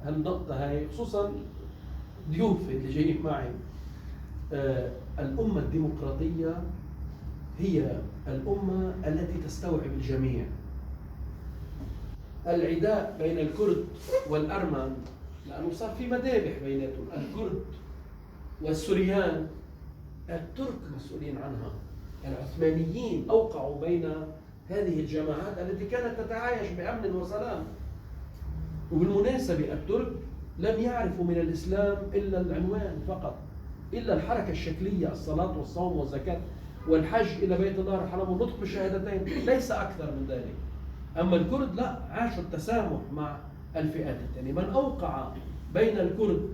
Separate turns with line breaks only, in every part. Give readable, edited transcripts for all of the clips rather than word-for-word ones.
هالنقطة هاي، خصوصا ضيوفي اللي جايين معي. الأمة الديمقراطية هي الأمة التي تستوعب الجميع. العداء بين الكرد والأرمن، لأنه صار في مذابح بيناتهم، الكرد والسوريان، الترك مسؤولين عنها. العثمانيين أوقعوا بين هذه الجماعات التي كانت تتعايش بأمن وسلام. وبالمناسبة الترك لم يعرفوا من الإسلام إلا العنوان فقط، إلا الحركة الشكلية، الصلاة والصوم والزكاة والحج إلى بيت الله الحرام والنطق بالشهادتين، ليس أكثر من ذلك. أما الكرد لا، عاشوا التسامح مع الفئات الثانية. من أوقع بين الكرد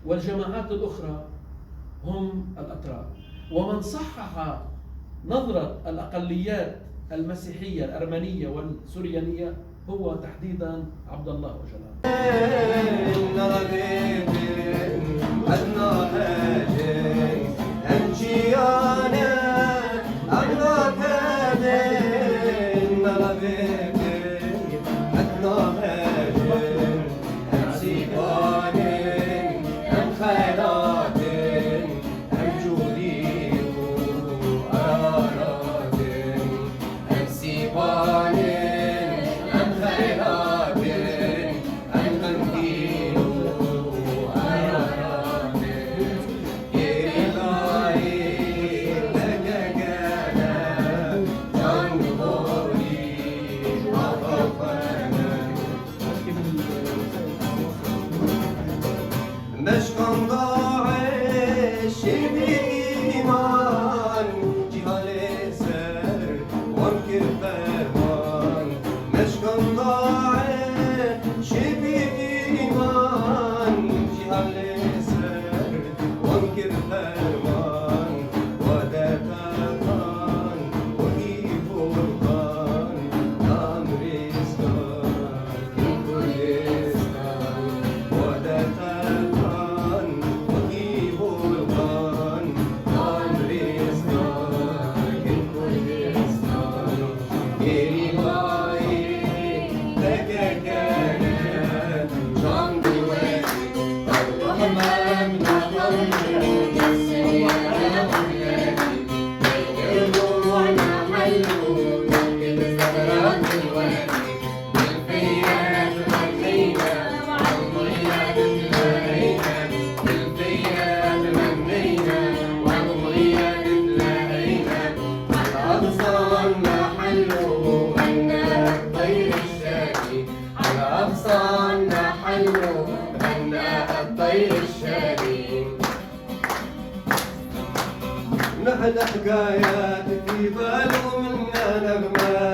والجماعات الأخرى هم الأتراك. ومن صحح نظرة الأقليات المسيحية الأرمنية والسوريانية هو تحديدا عبد الله أوجلان.
نحن حكايات في باله منا نغمات